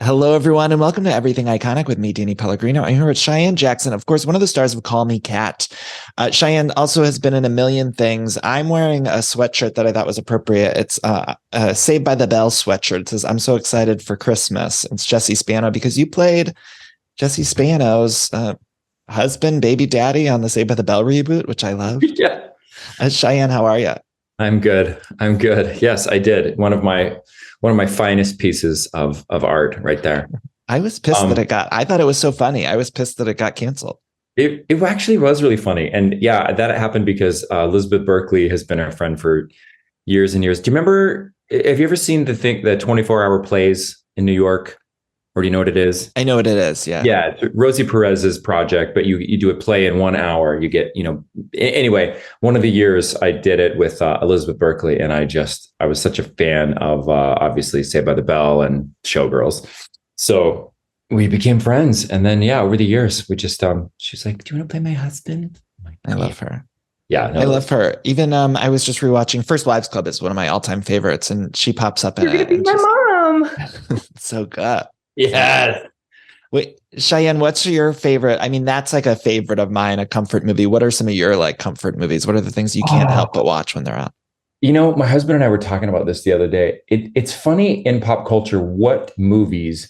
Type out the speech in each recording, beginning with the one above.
Hello, everyone, and welcome to Everything Iconic with me, Danny Pellegrino. I'm here with Cheyenne Jackson, of course, one of the stars of Call Me Kat. Cheyenne also has been in a million things. I'm wearing a sweatshirt that I thought was appropriate. It's a Saved by the Bell sweatshirt. It says, "I'm so excited for Christmas." It's Jesse Spano because you played Jesse Spano's husband, baby daddy on the Saved by the Bell reboot, which I love. Yeah. Cheyenne, how are you? I'm good. I'm good. Yes, I did. One of my finest pieces of art right there. I was pissed I thought it was so funny. I was pissed that it got canceled. It actually was really funny. And yeah, that happened because Elizabeth Berkley has been a friend for years and years. Do you remember, have you ever seen the 24-hour plays in New York? Or do you know what it is? I know what it is. Yeah. Yeah. It's Rosie Perez's project, but you do a play in 1 hour. You get, anyway, one of the years I did it with Elizabeth Berkley, and I was such a fan of obviously Saved by the Bell and Showgirls. So we became friends. And then, yeah, over the years, we just, she's like, "Do you want to play my husband?" Like, I love her. Yeah, no, I love her. Even I was just rewatching First Wives Club is one of my all-time favorites, and she pops up in You're it. gonna be my mom. So good. Yes. Wait, Cheyenne, what's your favorite? I mean, that's like a favorite of mine, a comfort movie. What are some of your like comfort movies? What are the things you can't help but watch when they're out? My husband and I were talking about this the other day. It's funny in pop culture what movies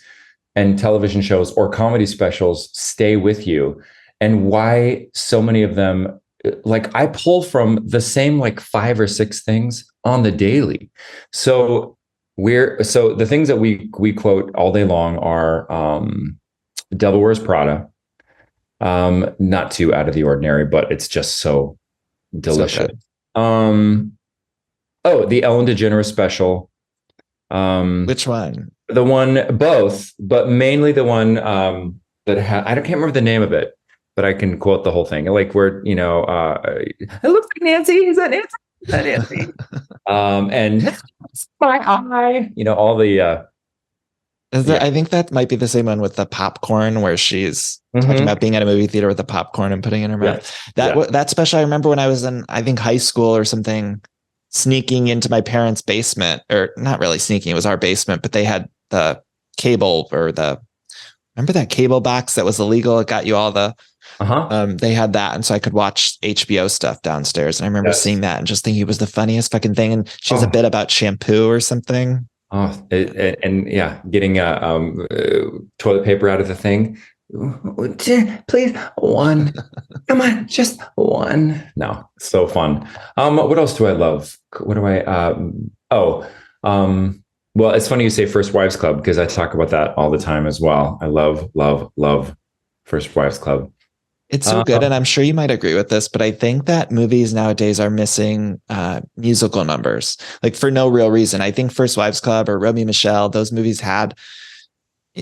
and television shows or comedy specials stay with you, and why so many of them, like I pull from the same like 5 or 6 things on the daily. So the things that we quote all day long are Devil Wears Prada. Not too out of the ordinary, but it's just so delicious. So the Ellen DeGeneres special. Which one? The one, both, but mainly the one that I can't remember the name of it, but I can quote the whole thing. Like where, it looks like Nancy. Is that Nancy? Is that Nancy? And my eye, all the I think that might be the same one with the popcorn where she's talking about being at a movie theater with the popcorn and putting it in her mouth. That special, I remember when I was in, I think, high school or something, sneaking into my parents' basement, or not really sneaking, it was our basement, but they had the cable remember that cable box that was illegal? It got you all the, they had that. And so I could watch HBO stuff downstairs. And I remember seeing that and just thinking it was the funniest fucking thing. And she has a bit about shampoo or something. Getting toilet paper out of the thing. Please, one. Come on, just one. No, so fun. What else do I love? What do I? Well, it's funny you say First Wives Club because I talk about that all the time as well. I love, love, love First Wives Club. It's so good. And I'm sure you might agree with this, but I think that movies nowadays are missing musical numbers, like for no real reason. I think First Wives Club or Romy Michelle, those movies had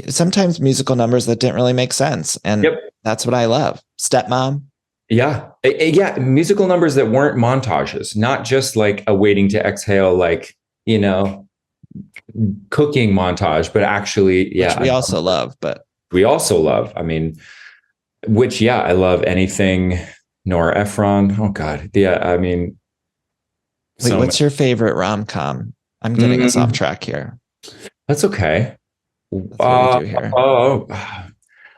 sometimes musical numbers that didn't really make sense. And that's what I love. Stepmom. Yeah. Yeah. Musical numbers that weren't montages, not just like a waiting to exhale, like, cooking montage, but actually, which we also love. I mean, I love anything Nora Ephron. Oh God. Yeah. I mean, what's your favorite rom-com? I'm getting us off track here. That's okay. That's what we do here.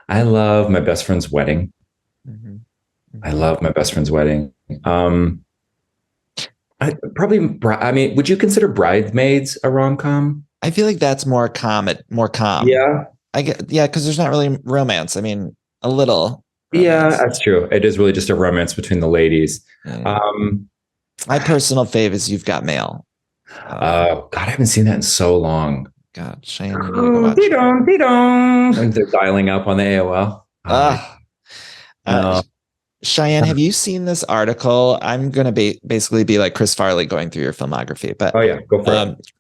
I love My Best Friend's Wedding. I love My Best Friend's Wedding. Would you consider Bridesmaids a rom-com? I feel like that's more calm. Yeah. Because there's not really romance. I mean, a little. Romance. Yeah, that's true. It is really just a romance between the ladies. My personal fave is You've Got Mail. God, I haven't seen that in so long. God, Cheyenne, you need to go watch. When they're dialing up on the AOL. Cheyenne, have you seen this article? I'm going to basically be like Chris Farley going through your filmography. But go for it.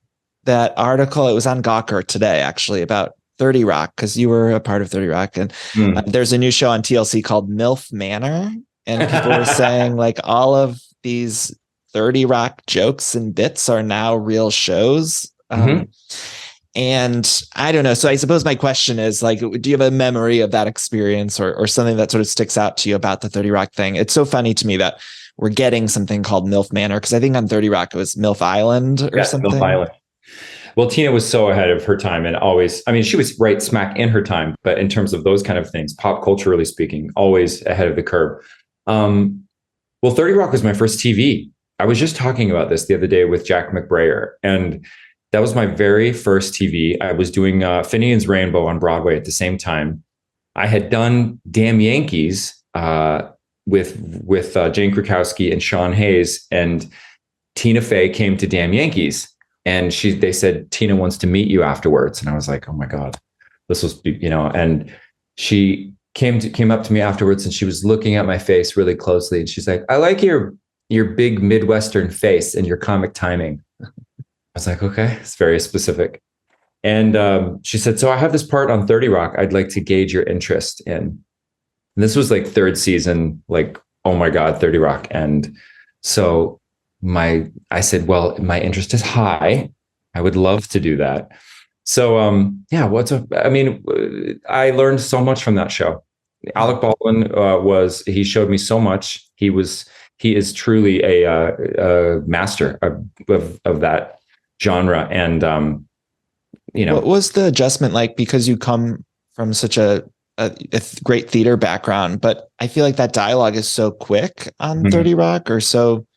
That article, it was on Gawker today, actually, about 30 Rock, because you were a part of 30 Rock. And there's a new show on TLC called MILF Manor. And people were saying like all of these 30 Rock jokes and bits are now real shows. And I don't know. So I suppose my question is like, do you have a memory of that experience or something that sort of sticks out to you about the 30 Rock thing? It's so funny to me that we're getting something called MILF Manor, because I think on 30 Rock it was MILF Island or something. MILF Island. Well, Tina was so ahead of her time and always, I mean, she was right smack in her time, but in terms of those kind of things, pop culturally speaking, always ahead of the curve. Well, 30 Rock was my first TV. I was just talking about this the other day with Jack McBrayer, and that was my very first TV. I was doing Finian's Rainbow on Broadway at the same time. I had done Damn Yankees with Jane Krakowski and Sean Hayes, and Tina Fey came to Damn Yankees, and they said, Tina wants to meet you afterwards. And I was like, oh my God, this was, and she came up to me afterwards, and she was looking at my face really closely. And she's like, I like your big Midwestern face and your comic timing. I was like, okay, it's very specific. And she said, so I have this part on 30 Rock I'd like to gauge your interest in. And this was like third season, like, oh my God, 30 Rock. And so I said, well, my interest is high. I would love to do that. So I learned so much from that show. Alec Baldwin he showed me so much. He is truly a master of that genre. And, what was the adjustment like? Because you come from such a great theater background, but I feel like that dialogue is so quick on 30 Rock, or so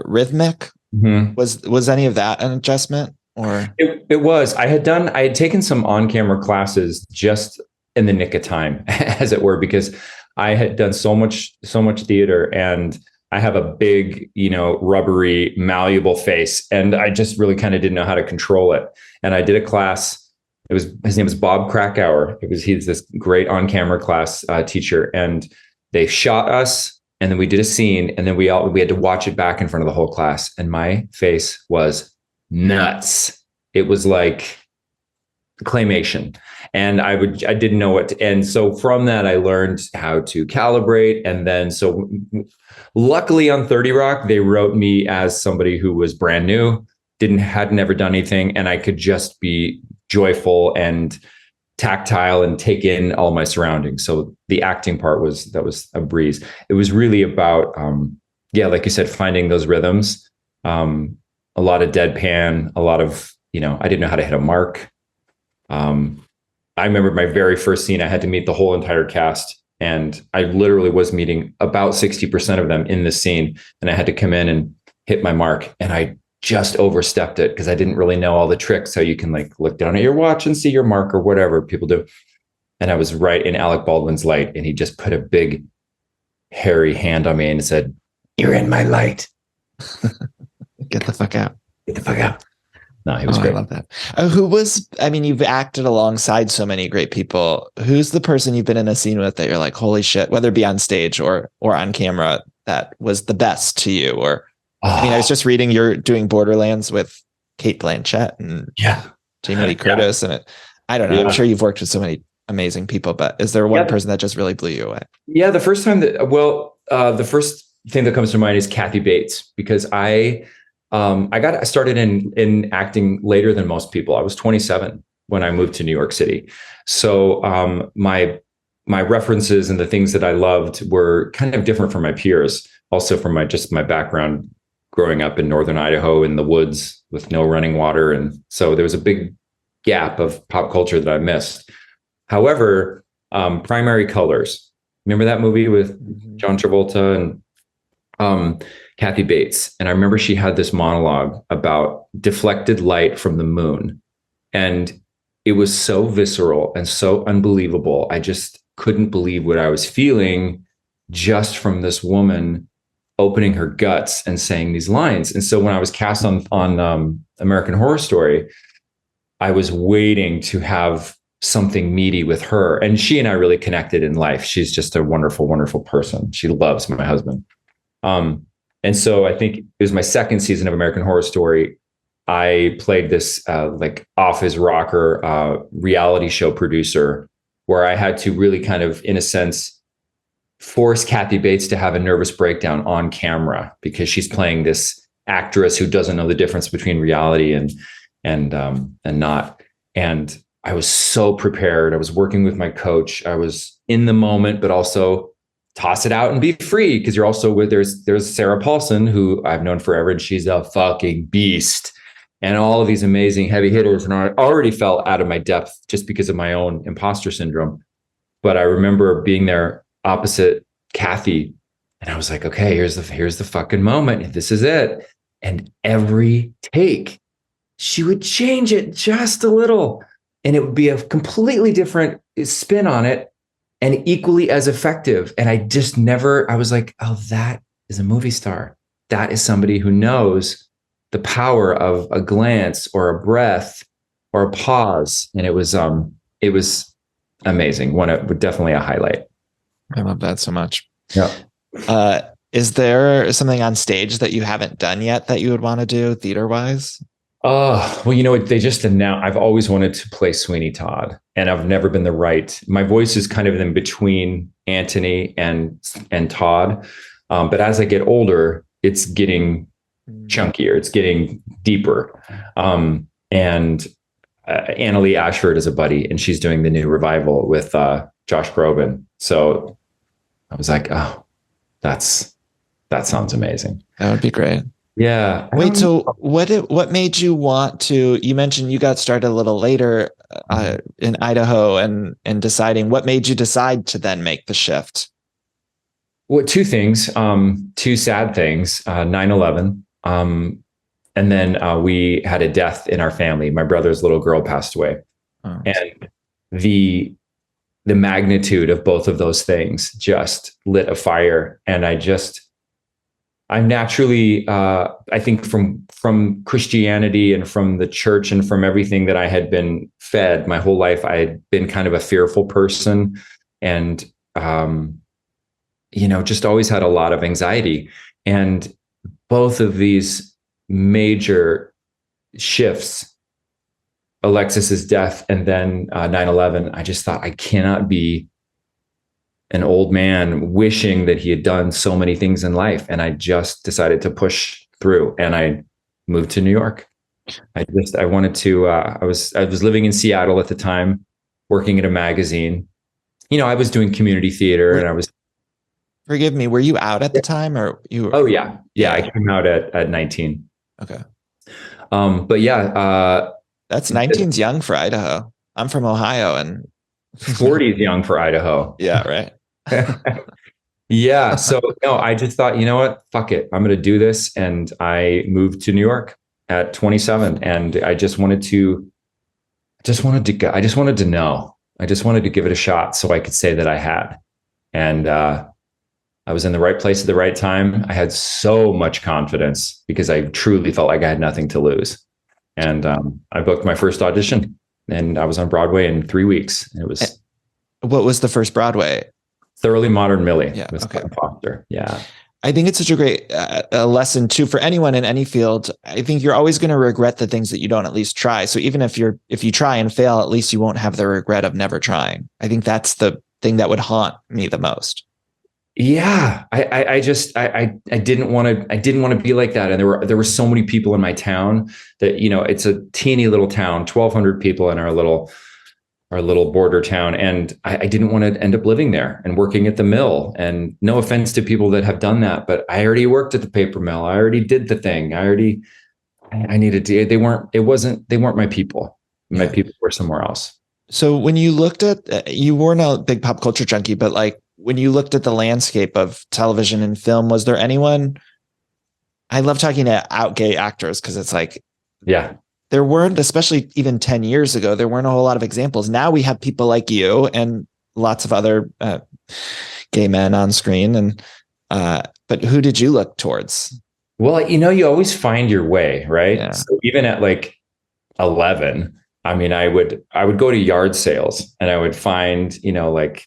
rhythmic. Was any of that an adjustment? Or it was. I had taken some on-camera classes just in the nick of time, as it were, because I had done so much theater, and I have a big, rubbery, malleable face, and I just really kind of didn't know how to control it. And I did a class. His name was Bob Krakauer. He's this great on-camera class teacher, and they shot us, and then we did a scene, and then we had to watch it back in front of the whole class, and my face was nuts. It was like claymation, and I didn't know what to, and so from that I learned how to calibrate. And then so luckily on 30 Rock they wrote me as somebody who was brand new, had never done anything, and I could just be joyful and tactile and take in all my surroundings. So the acting part was a breeze. It was really about like you said, finding those rhythms. A lot of deadpan, a lot of, I didn't know how to hit a mark. I remember my very first scene, I had to meet the whole entire cast, and I literally was meeting about 60% of them in the scene, and I had to come in and hit my mark, and I just overstepped it because I didn't really know all the tricks, how you can like look down at your watch and see your mark or whatever people do. And I was right in Alec Baldwin's light, and he just put a big hairy hand on me and said, "You're in my light. Get the fuck out. Get the fuck out." No, he was great. I love that. You've acted alongside so many great people. Who's the person you've been in a scene with that you're like, holy shit, whether it be on stage or on camera, that was the best to you? Or, I was just reading you're doing Borderlands with Kate Blanchett and Jamie Lee Curtis. And I don't know. Yeah. I'm sure you've worked with so many amazing people, but is there one person that just really blew you away? Yeah. The first time the first thing that comes to mind is Kathy Bates, because I got started in acting later than most people. I was 27 when I moved to New York City. So my references and the things that I loved were kind of different from my peers. Also from my background growing up in Northern Idaho in the woods with no running water. And so there was a big gap of pop culture that I missed. However, Primary Colors. Remember that movie with John Travolta and Kathy Bates? And I remember she had this monologue about deflected light from the moon. And it was so visceral and so unbelievable. I just couldn't believe what I was feeling just from this woman opening her guts and saying these lines. And so when I was cast on American Horror Story, I was waiting to have something meaty with her. And she and I really connected in life. She's just a wonderful, wonderful person. She loves my husband. And so I think it was my second season of American Horror Story. I played this like off his rocker reality show producer, where I had to really kind of, in a sense, force Kathy Bates to have a nervous breakdown on camera, because she's playing this actress who doesn't know the difference between reality and not. And I was so prepared. I was working with my coach. I was in the moment, but also toss it out and be free, because you're also with there's Sarah Paulson, who I've known forever, and she's a fucking beast. and all of these amazing heavy hitters. And I already felt out of my depth just because of my own imposter syndrome. But I remember being there opposite Kathy, and I was like, okay, here's the fucking moment. This is it. And every take, she would change it just a little, and it would be a completely different spin on it and equally as effective. And I was like, oh, that is a movie star. That is somebody who knows the power of a glance or a breath or a pause. And it was amazing. Definitely a highlight. I love that so much. Yeah. Is there something on stage that you haven't done yet that you would want to do theater wise? Oh, well, they just announced, I've always wanted to play Sweeney Todd, and I've never been my voice is kind of in between Anthony and Todd. But as I get older, it's getting chunkier, it's getting deeper. And Annalee Ashford is a buddy, and she's doing the new revival with Josh Groban. So I was like, oh, that sounds amazing. That would be great. Yeah. Wait, so what made you want to, you mentioned you got started a little later in Idaho and deciding, what made you decide to then make the shift? Well, two things, two sad things, 9/11. And then we had a death in our family. My brother's little girl passed away. Oh. And the magnitude of both of those things just lit a fire. And I'm naturally, I think from Christianity and from the church and from everything that I had been fed my whole life, I had been kind of a fearful person, and, just always had a lot of anxiety. And both of these major shifts, Alexis's death and then 9/11, I just thought, I cannot be an old man wishing that he had done so many things in life. And I just decided to push through, and I moved to New York. I wanted to, I was living in Seattle at the time, working at a magazine. I was doing community theater, and I was. Forgive me, were you out at the time, or you? Oh yeah. Yeah. I came out at 19. Okay. But yeah. That's 19's young for Idaho. I'm from Ohio, and 40 is young for Idaho. Yeah, right. Yeah. So no, I just thought, you know what? Fuck it. I'm going to do this. And I moved to New York at 27. And I just wanted to know. I just wanted to give it a shot so I could say that I had. And I was in the right place at the right time. I had so much confidence because I truly felt like I had nothing to lose. And I booked my first audition, and I was on Broadway in 3 weeks. It was. What was the first Broadway? Thoroughly Modern Millie. Yeah. Okay. Foster. Yeah. I think it's such a great lesson too for anyone in any field. I think you're always going to regret the things that you don't at least try. So even if you try and fail, at least you won't have the regret of never trying. I think that's the thing that would haunt me the most. Yeah. I didn't want to be like that. And there were so many people in my town that, it's a teeny little town, 1,200 people in our little border town. And I didn't want to end up living there and working at the mill. And no offense to people that have done that, but I already worked at the paper mill. I already did the thing. I needed to, they weren't my people. My people were somewhere else. So when you looked at, you weren't a big pop culture junkie, but like when you looked at the landscape of television and film, was there anyone, I love talking to out gay actors, because it's like, yeah, there weren't, especially even 10 years ago, there weren't a whole lot of examples. Now we have people like you and lots of other gay men on screen. And but who did you look towards? Well, you always find your way, right? Yeah. So even at like 11, I mean, I would go to yard sales, and I would find, like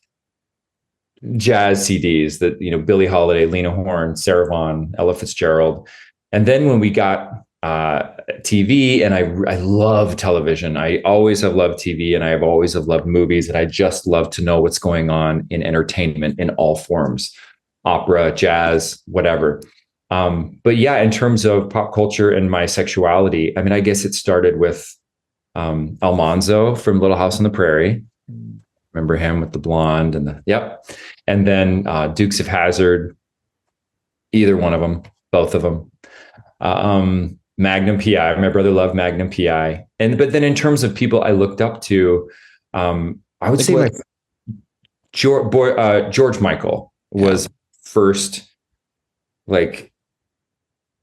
jazz CDs that, Billie Holiday, Lena Horne, Sarah Vaughan, Ella Fitzgerald. And then when we got TV, and I love television. I always have loved TV, and I have always have loved movies, and I just love to know what's going on in entertainment in all forms, opera, jazz, whatever. But yeah, in terms of pop culture and my sexuality, I mean, I guess it started with Almanzo from Little House on the Prairie. Remember him with the blonde and and then Dukes of Hazzard, either one of them, both of them. Magnum PI. My brother loved Magnum PI. But then in terms of people I looked up to, I would say George Michael was first like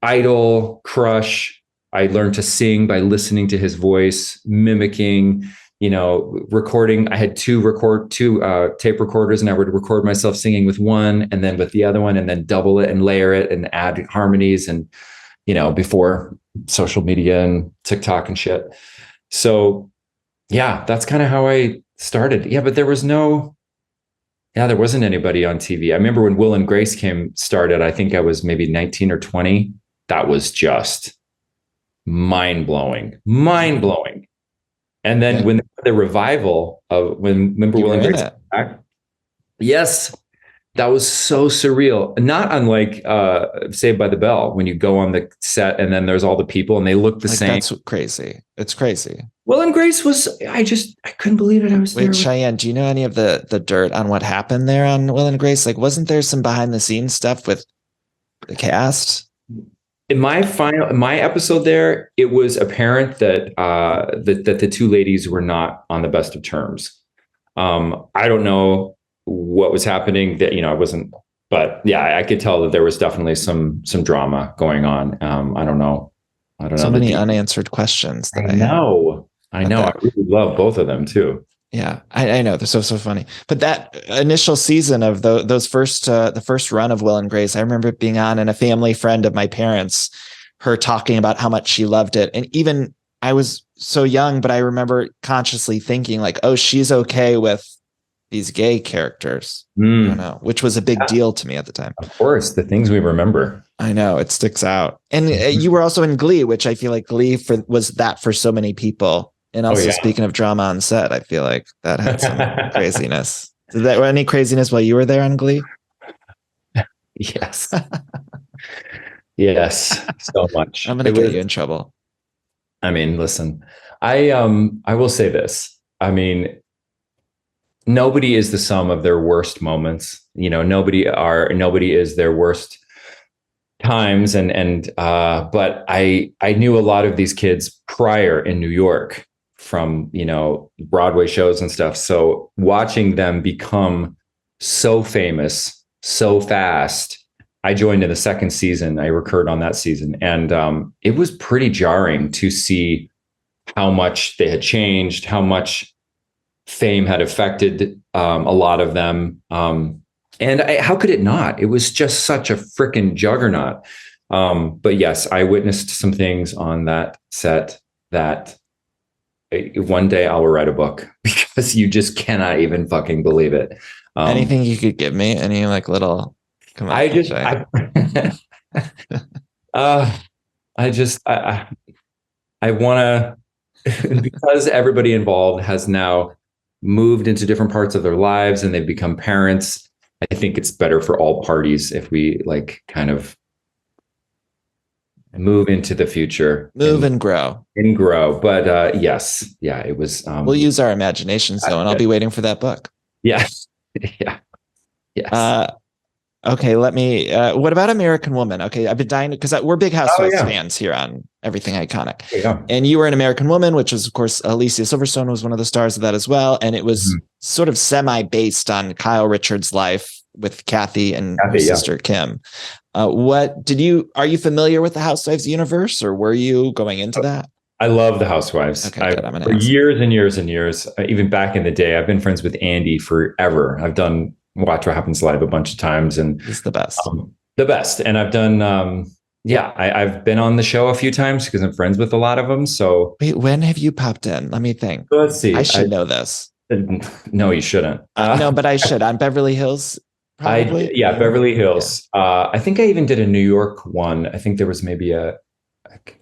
idol crush. I learned to sing by listening to his voice, mimicking, recording. I had two tape recorders, and I would record myself singing with one and then with the other one, and then double it and layer it and add harmonies. And, before social media and TikTok and shit. So yeah, that's kind of how I started. Yeah. But there wasn't anybody on TV. I remember when Will and Grace started, I think I was maybe 19 or 20. That was just mind blowing. And then when the revival of remember Will and Grace back? Yes, that was so surreal. Not unlike Saved by the Bell, when you go on the set and then there's all the people and they look the same. That's crazy. It's crazy. Will and Grace was, I couldn't believe it. I was there. Wait, Cheyenne, do you know any of the dirt on what happened there on Will and Grace? Like, wasn't there some behind the scenes stuff with the cast? In my episode there, it was apparent that that the two ladies were not on the best of terms. I don't know what was happening, that I wasn't, but yeah, I could tell that there was definitely some drama going on. I don't know. So many unanswered questions. I know. I really love both of them too. Yeah, I know, they're so funny. But that initial season of those the first run of Will and Grace, I remember it being on, and a family friend of my parents, her talking about how much she loved it. And even I was so young, but I remember consciously thinking like, oh, she's okay with these gay characters, I don't know, which was a big deal to me at the time. Of course, the things we remember. I know, it sticks out. And you were also in Glee, which I feel like Glee was that for so many people. And also, speaking of drama on set, I feel like that had some craziness. Did that any craziness while you were there on Glee? Yes. Yes, so much. I'm going to get you in trouble. I mean, listen, I will say this. I mean, nobody is the sum of their worst moments. Nobody is their worst times. But I knew a lot of these kids prior in New York from, Broadway shows and stuff. So watching them become so famous so fast, I joined in the second season. I recurred on that season. And it was pretty jarring to see how much they had changed, how much fame had affected a lot of them. How could it not? It was just such a freaking juggernaut. But yes, I witnessed some things on that set that one day I will write a book, because you just cannot even fucking believe it. Anything you could give me? Any like little? Come on, I want to, because everybody involved has now moved into different parts of their lives and they've become parents. I think it's better for all parties if we kind of move into the future, and grow. But yes, yeah, it was. We'll use our imaginations though, and I'll be waiting for that book. Yeah, yeah, yes. Okay, let me. What about American Woman? Okay, I've been dying because we're big Housewives fans here on Everything Iconic. Yeah. And you were in American Woman, which was, of course, Alicia Silverstone was one of the stars of that as well. And it was sort of semi-based on Kyle Richards' life with Kathy and her sister Kim. Are you familiar with the Housewives universe, or were you going into that? I love the Housewives. Okay, for years and years and years, even back in the day. I've been friends with Andy forever. I've done Watch What Happens Live a bunch of times, and he's the best. And I've done, I've been on the show a few times because I'm friends with a lot of them. So wait, when have you popped in? Let me think. Let's see. I should know this. No, you shouldn't. No, but I should. On Beverly Hills. Probably. Beverly Hills. Yeah. I think I even did a New York one. I think there was maybe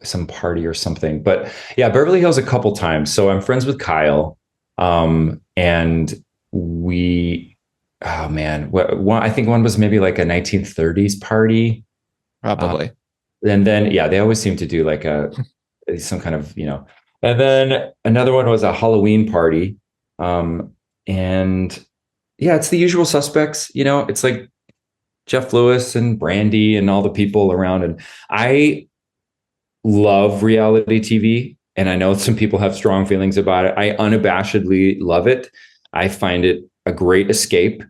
some party or something, but yeah, Beverly Hills a couple times. So I'm friends with Kyle. And we, oh man, I think one was maybe like a 1930s party. Probably. And then, they always seem to do like some kind of, and then another one was a Halloween party. And yeah, it's the usual suspects, it's like Jeff Lewis and Brandi and all the people around. And love reality TV, and I know some people have strong feelings about it. I unabashedly love it. I find it a great escape.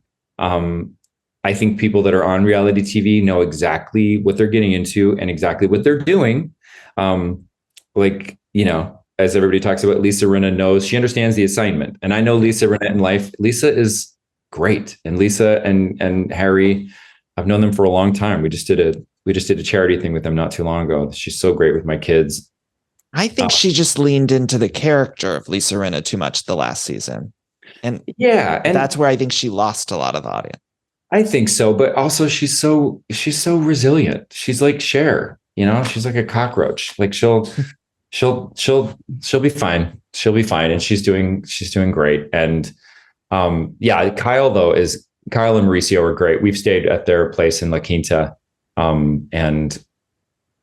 I think people that are on reality TV know exactly what they're getting into and exactly what they're doing. Like, you know, as everybody talks about, Lisa Rinna knows, she understands the assignment. And I know Lisa Rinna in life. Lisa is great. And Lisa and Harry, I've known them for a long time. We just did a charity thing with them not too long ago. She's so great with my kids. I think she just leaned into the character of Lisa Rinna too much the last season. And that's where I think she lost a lot of the audience. I think so, but also she's so resilient. She's like Cher, you know, she's like a cockroach. Like she'll be fine. She'll be fine. And she's doing great. And Kyle and Mauricio are great. We've stayed at their place in La Quinta. And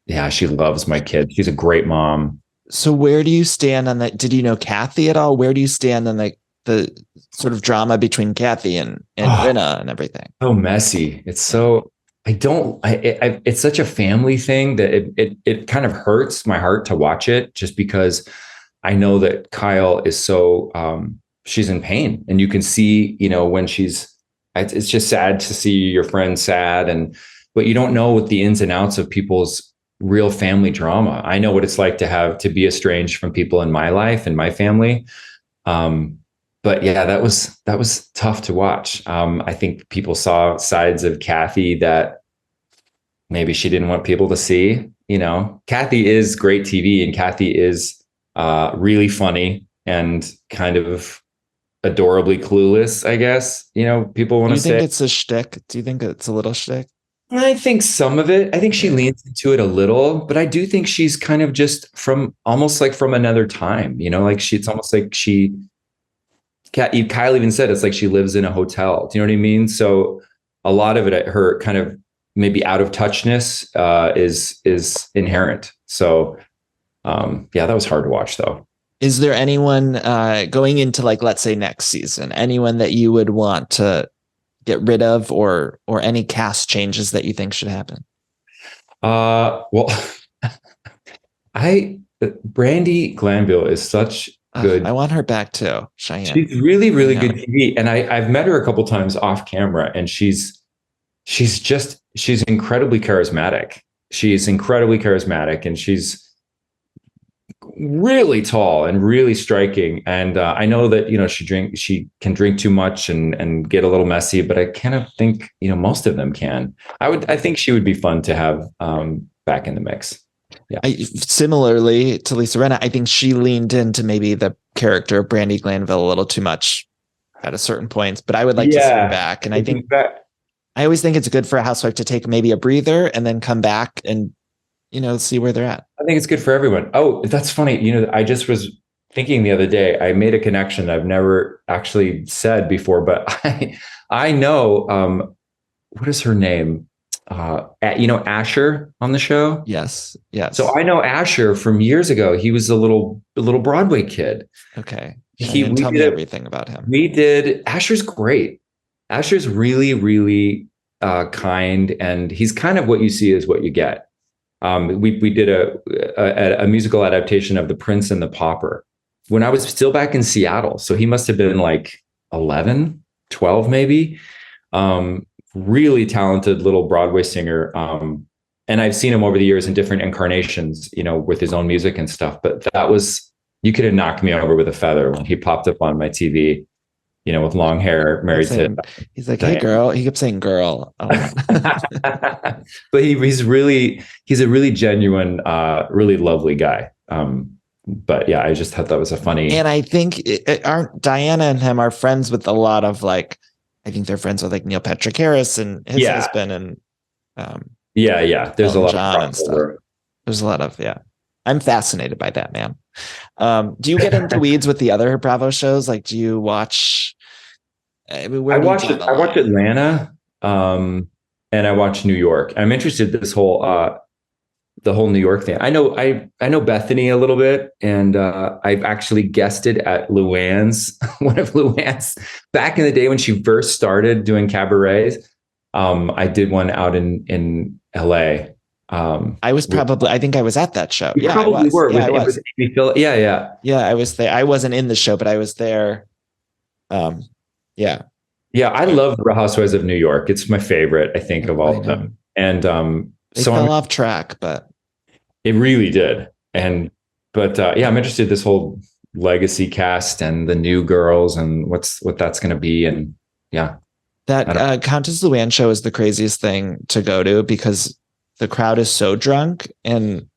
yeah, she loves my kid. She's a great mom. So where do you stand on that? Did you know Kathy at all? Where do you stand on the sort of drama between Kathy and Vinna and everything? So messy. It's so, it's such a family thing that it kind of hurts my heart to watch it, just because I know that Kyle is so, she's in pain, and you can see, you know, when it's just sad to see your friend sad, but you don't know what the ins and outs of people's real family drama. I know what it's like to be estranged from people in my life and my family. But yeah, that was tough to watch. I think people saw sides of Kathy that maybe she didn't want people to see. You know, Kathy is great TV, and Kathy is really funny and kind of adorably clueless, I guess. You know, people want to say. Do you think it's a shtick? Do you think it's a little shtick? I think some of it. I think she leans into it a little, but I do think she's kind of just almost like from another time. You know, like it's almost like Kyle even said it's like she lives in a hotel. Do you know what I mean? So a lot of it, her kind of maybe out of touchness is inherent. So that was hard to watch though. Is there anyone going into, like, let's say next season, anyone that you would want to get rid of, or any cast changes that you think should happen? Well, Brandi Glanville is such good. I want her back too. Cheyenne. She's really, really good TV. And I've met her a couple times off camera, and she's incredibly charismatic. She's incredibly charismatic, and she's really tall and really striking. And I know that, you know, she can drink too much and get a little messy, but I kind of think, you know, most of them can. I think she would be fun to have back in the mix. Yeah. Similarly to Lisa Rinna, I think she leaned into maybe the character of Brandi Glanville a little too much at a certain point, but I would like to see her back. And I think I always think it's good for a housewife to take maybe a breather and then come back and, you know, see where they're at. I think it's good for everyone. Oh, that's funny. You know, I just was thinking the other day, I made a connection I've never actually said before, but I know, what is her name? You know, Asher on the show. Yes. So I know Asher from years ago. He was a little Broadway kid. Okay. Tell me everything about him. Asher's great. Asher's really, really kind, and he's kind of what you see is what you get. We did a musical adaptation of The Prince and the Pauper when I was still back in Seattle. So he must have been like 11, 12 maybe. Really talented little Broadway singer. And I've seen him over the years in different incarnations, you know, with his own music and stuff. But you could have knocked me over with a feather when he popped up on my TV, you know, with long hair, married to. He's like, "Hey, girl." He kept saying "girl." But he's a really genuine, really lovely guy. But yeah, I just thought that was a funny. And I think aren't Diana and him are friends with a lot of, like, I think they're friends with like Neil Patrick Harris and his husband, and there's a lot of stuff. There's a lot of I'm fascinated by that, man. Do you get into weeds with the other Bravo shows? Like, do you watch? I watch Atlanta, and I watch New York. I'm interested in this whole the whole New York thing. I know Bethany a little bit, and I've actually guested at Luann's, one of Luann's back in the day when she first started doing cabarets. I did one out in LA. I think I was at that show. You probably were. Yeah, it was Amy Phillips. Yeah, I was there. I wasn't in the show, but I was there. Yeah. Yeah, I love Real Housewives of New York. It's my favorite, I think, of all of them. And they fell off track, but it really did. But I'm interested in this whole legacy cast and the new girls and what that's going to be. And yeah, that Countess Luann show is the craziest thing to go to because the crowd is so drunk and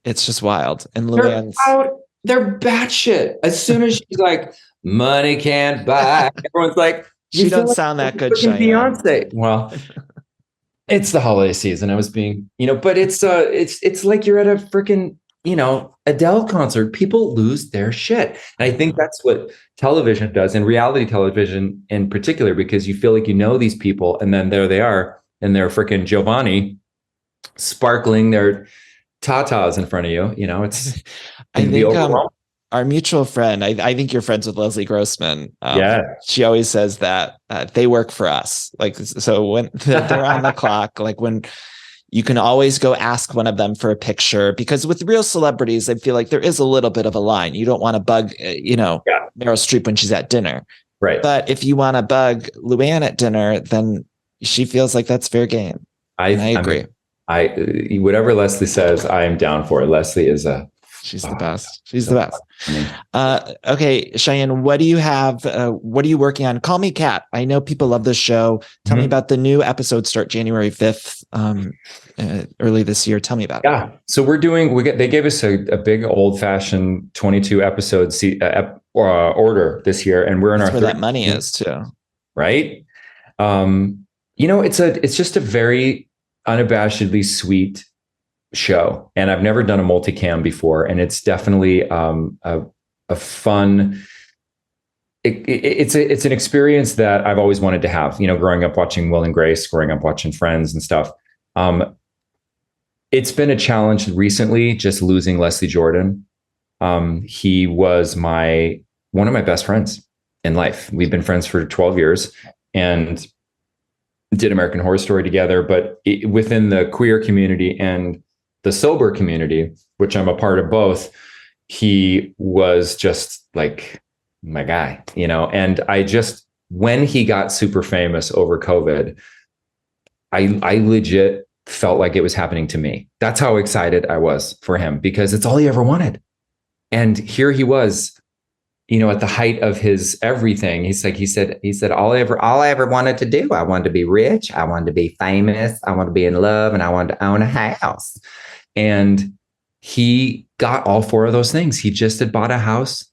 it's just wild. And Luann's they're batshit. As soon as she's like, money can't buy, everyone's like, she doesn't sound that good, Cheyenne. Beyonce. Well, it's the holiday season. I was being, but it's like you're at a freaking, Adele concert. People lose their shit. And I think that's what television does, and reality television in particular, because you feel like these people, and then there they are, and they're freaking Giovanni sparkling their tatas in front of you. It's I think our mutual friend, I think you're friends with Leslie Grossman. She always says that they work for us. Like, so when they're on the clock, like when you can always go ask one of them for a picture, because with real celebrities, I feel like there is a little bit of a line. You don't want to bug, Meryl Streep when she's at dinner. Right. But if you want to bug Luann at dinner, then she feels like that's fair game. I agree. Whatever Leslie says, I am down for it. Leslie is she's the best. She's the best. Okay, Cheyenne, what do you have? What are you working on? Call Me Kat. I know people love this show. Tell me about the new episodes start January 5th, early this year. Tell me about it. Yeah. So they gave us a big old fashioned 22 episode order this year. And we're in That's where that money is too. Right. It's just a very unabashedly sweet show, and I've never done a multicam before, and it's definitely a fun. It's an experience that I've always wanted to have. Growing up watching Will and Grace, growing up watching Friends and stuff. It's been a challenge recently, just losing Leslie Jordan. He was one of my best friends in life. We've been friends for 12 years, and did American Horror Story together. But within the queer community and the sober community, which I'm a part of both, he was just like my guy, and when he got super famous over COVID, I legit felt like it was happening to me. That's how excited I was for him, because it's all he ever wanted. And here he was, at the height of his everything. He said, all I ever wanted to do, I wanted to be rich, I wanted to be famous, I wanted to be in love, and I wanted to own a house. And he got all four of those things. He just had bought a house.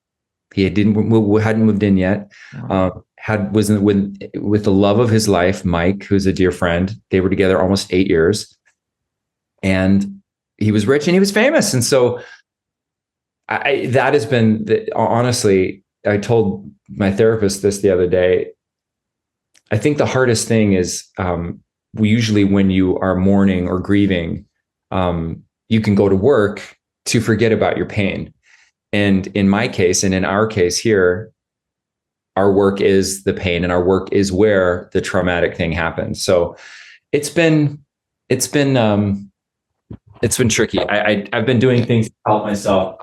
He hadn't moved in yet. Was with the love of his life, Mike, who's a dear friend. They were together almost 8 years, and he was rich and he was famous. And so that has been, honestly, I told my therapist this the other day. I think the hardest thing is usually when you are mourning or grieving, you can go to work to forget about your pain. And in my case, and in our case here, our work is the pain, and our work is where the traumatic thing happened. So it's been tricky. I've been doing things to help myself.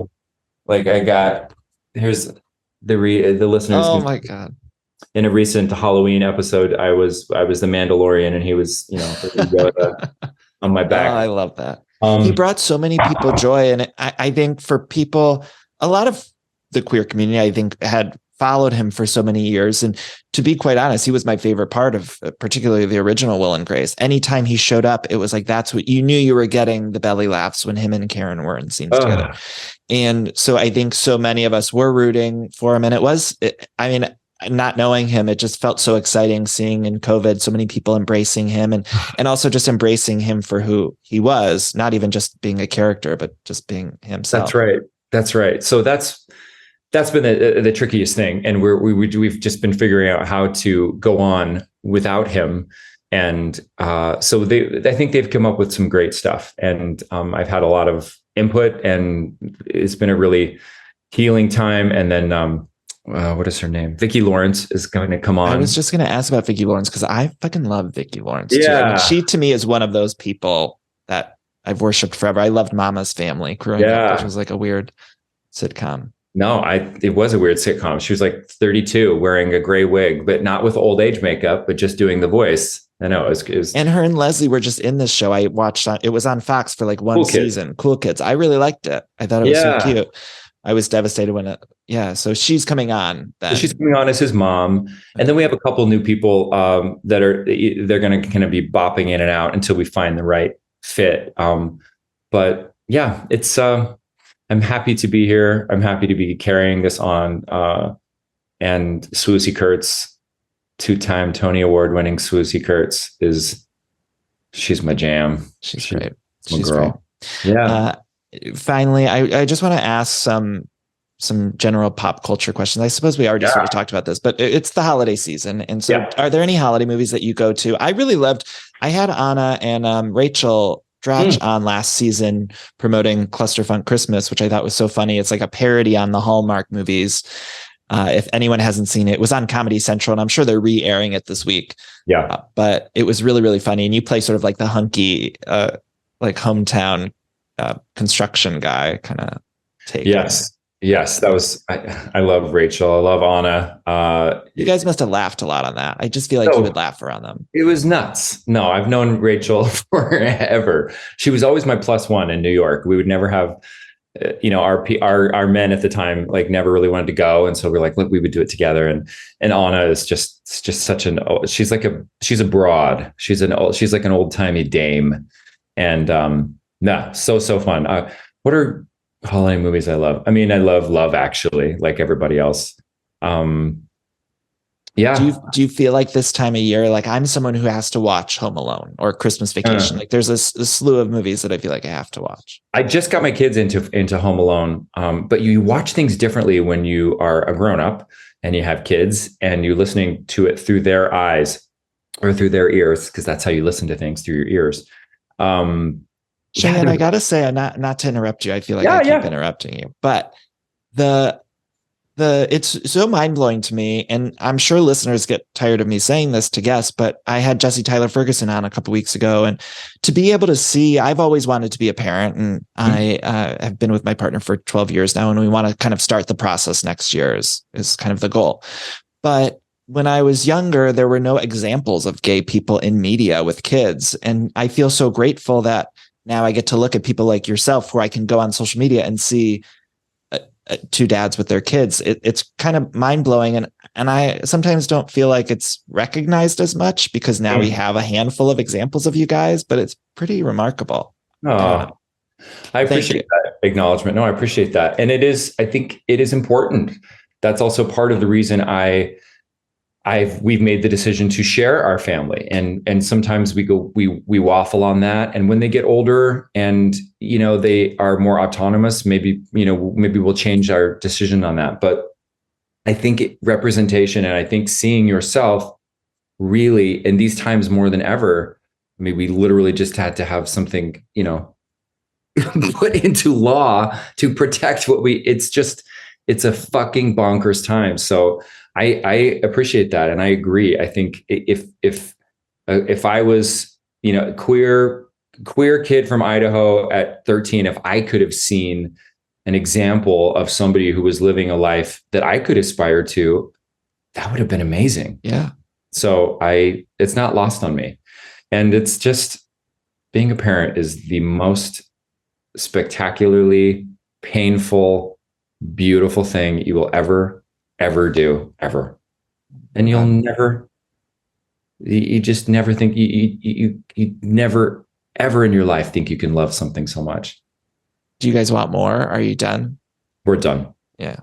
Like here's the listeners. Oh my God. In a recent Halloween episode, I was the Mandalorian, and he was, on my back. Oh, I love that. He brought so many people joy. And I think for people, a lot of the queer community, I think, had followed him for so many years. And to be quite honest, he was my favorite part of particularly the original Will and Grace. Anytime he showed up, it was like, that's what you knew you were getting, the belly laughs when him and Karen were in scenes together. And so I think so many of us were rooting for him. And not knowing him, it just felt so exciting seeing in COVID so many people embracing him and also just embracing him for who he was, not even just being a character, but just being himself. That's right. So that's been the trickiest thing, and we've just been figuring out how to go on without him. And so I think they've come up with some great stuff, and I've had a lot of input, and it's been a really healing time. And then what is her name? Vicki Lawrence is going to come on. I was just going to ask about Vicki Lawrence, because I fucking love Vicki Lawrence. Yeah. Too. She to me is one of those people that I've worshipped forever. I loved Mama's Family growing up, which was like a weird sitcom. No, it was a weird sitcom. She was like 32 wearing a gray wig, but not with old age makeup, but just doing the voice. I know it was. And her and Leslie were just in this show. I watched it was on Fox for like one season. Cool Kids. I really liked it. I thought it was so cute. I was devastated when so she's coming on then. She's coming on as his mom. And then we have a couple new people they're going to kind of be bopping in and out until we find the right fit. But yeah, it's I'm happy to be here. I'm happy to be carrying this on. And Swoosie Kurtz, 2-time Tony Award winning Swoosie Kurtz she's my jam. She's great. She's a girl. Great. Yeah. Finally, I just want to ask some general pop culture questions. I suppose we already sort of talked about this, but it's the holiday season. And so are there any holiday movies that you go to? I had Anna and Rachel Dratch on last season promoting Clusterfunk Christmas, which I thought was so funny. It's like a parody on the Hallmark movies. If anyone hasn't seen it, it was on Comedy Central, and I'm sure they're re-airing it this week. Yeah. But it was really, really funny. And you play sort of like the hunky, like hometown construction guy kind of take. Yes, that was. I love Rachel. I love Anna. You guys must have laughed a lot on that. I just feel like you would laugh around them. It was nuts. No, I've known Rachel forever. She was always my +1 in New York. We would never have, our men at the time like never really wanted to go, and so we're like, look, we would do it together. And Anna is just such she's a broad. She's like an old timey dame, and so fun. What are holiday movies I love? I mean, I love Love Actually, like everybody else. Yeah. Do you feel like this time of year, like I'm someone who has to watch Home Alone or Christmas Vacation? Like there's a slew of movies that I feel like I have to watch. I just got my kids into Home Alone. But you watch things differently when you are a grown up and you have kids and you're listening to it through their eyes or through their ears, because that's how you listen to things, through your ears. Cheyenne, I gotta say, not to interrupt you. I feel like I keep interrupting you, but it's so mind blowing to me, and I'm sure listeners get tired of me saying this to guests, but I had Jesse Tyler Ferguson on a couple weeks ago, and to be able to see, I've always wanted to be a parent, and I have been with my partner for 12 years now, and we want to kind of start the process next year is kind of the goal. But when I was younger, there were no examples of gay people in media with kids, and I feel so grateful that now I get to look at people like yourself, where I can go on social media and see two dads with their kids. It's kind of mind blowing. And I sometimes don't feel like it's recognized as much, because now we have a handful of examples of you guys, but it's pretty remarkable. I appreciate that acknowledgement. No, I appreciate that. And I think it is important. That's also part of the reason we've made the decision to share our family, and sometimes we waffle on that. And when they get older and, they are more autonomous, maybe we'll change our decision on that. But I think representation, and I think seeing yourself really in these times more than ever, I mean, we literally just had to have something, put into law to protect it's a fucking bonkers time. So I appreciate that. And I agree. I think if I was, queer kid from Idaho at 13, if I could have seen an example of somebody who was living a life that I could aspire to, that would have been amazing. Yeah. So it's not lost on me. And it's just, being a parent is the most spectacularly painful, beautiful thing you will ever do, ever. And you just never think, you never ever in your life think you can love something so much. Do you guys want more? Are you done? We're done. Yeah.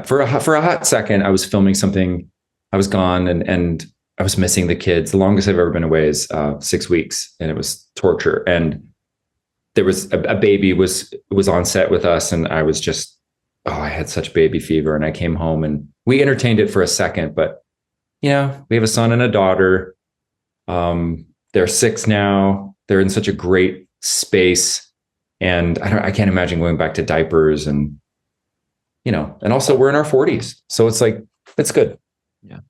For a hot second, I was filming something. I was gone and I was missing the kids. The longest I've ever been away is 6 weeks, and it was torture. And there was a baby was on set with us, and I was just, I had such baby fever, and I came home and we entertained it for a second, but we have a son and a daughter. They're 6 now. They're in such a great space, and I can't imagine going back to diapers, and and also we're in our 40s. So it's like, it's good. Yeah.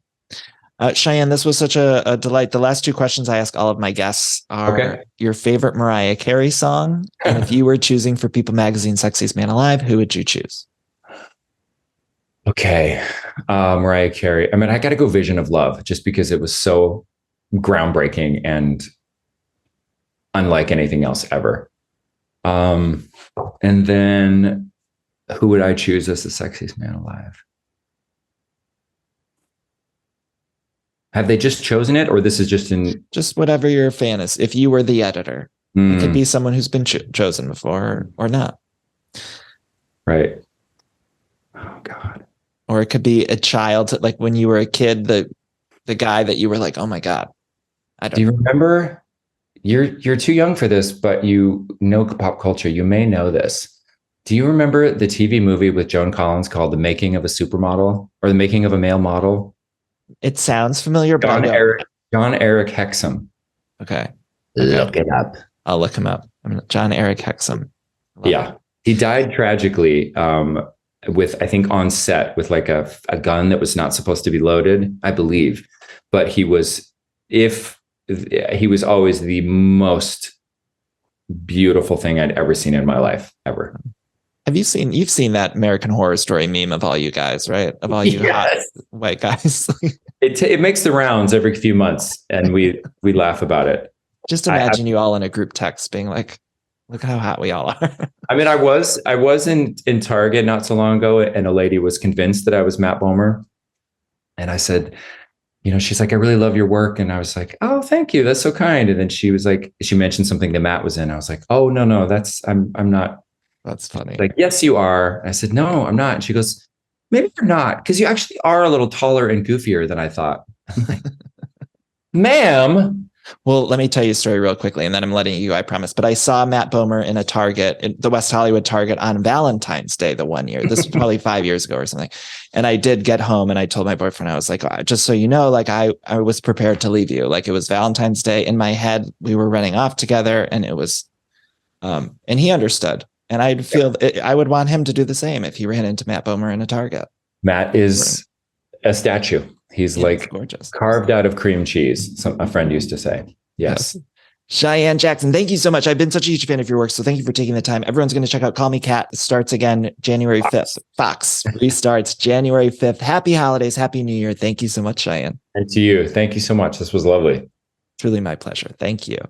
Cheyenne, this was such a delight. The last two questions I ask all of my guests are your favorite Mariah Carey song. And if you were choosing for People Magazine Sexiest Man Alive, who would you choose? Okay. Mariah Carey. I mean, I got to go Vision of Love just because it was so groundbreaking and unlike anything else ever. And then who would I choose as the sexiest man alive? Have they just chosen it, or this is just whatever your fan is? If you were the editor, it could be someone who's been chosen before or not. Right. Oh God. Or it could be a child, like when you were a kid, the guy that you were like, oh my God. Do you remember? You're too young for this, but you know pop culture. You may know this. Do you remember the TV movie with Joan Collins called The Making of a Supermodel or The Making of a Male Model? It sounds familiar, but John Eric Hexum. Okay. Look it up. I'll look him up. John Eric Hexum. Yeah. He died tragically with, I think, on set with like a gun that was not supposed to be loaded, I believe. But he was always the most beautiful thing I'd ever seen in my life, ever. You've seen that American Horror Story meme of all you guys, right? Of all you hot white guys. It makes the rounds every few months, and we laugh about it. Just imagine you all in a group text being like, look how hot we all are. I mean, I was in Target not so long ago, and a lady was convinced that I was Matt Bomer. And I said, she's like, I really love your work. And I was like, oh, thank you. That's so kind. And then she was like, she mentioned something that Matt was in. I was like, oh, no, I'm not. That's funny. Like, yes, you are. I said, no, I'm not. And she goes, maybe you're not, because you actually are a little taller and goofier than I thought. I'm like, ma'am. Well, let me tell you a story real quickly, and then I'm letting you, I promise. But I saw Matt Bomer in a Target, in the West Hollywood Target on Valentine's Day the one year. This was probably 5 years ago or something. And I did get home and I told my boyfriend, I was like, just so you know, like I was prepared to leave you. Like it was Valentine's Day. In my head, we were running off together, and it was, and he understood. And I'd feel I would want him to do the same if he ran into Matt Bomer in a Target. Matt is a statue. He's like gorgeous, carved out of cream cheese. A friend used to say. Yes. Cheyenne Jackson, thank you so much. I've been such a huge fan of your work, so thank you for taking the time. Everyone's going to check out Call Me Kat. It starts again January 5th. Fox restarts January 5th. Happy holidays. Happy New Year. Thank you so much, Cheyenne. And to you. Thank you so much. This was lovely. Truly my pleasure. Thank you.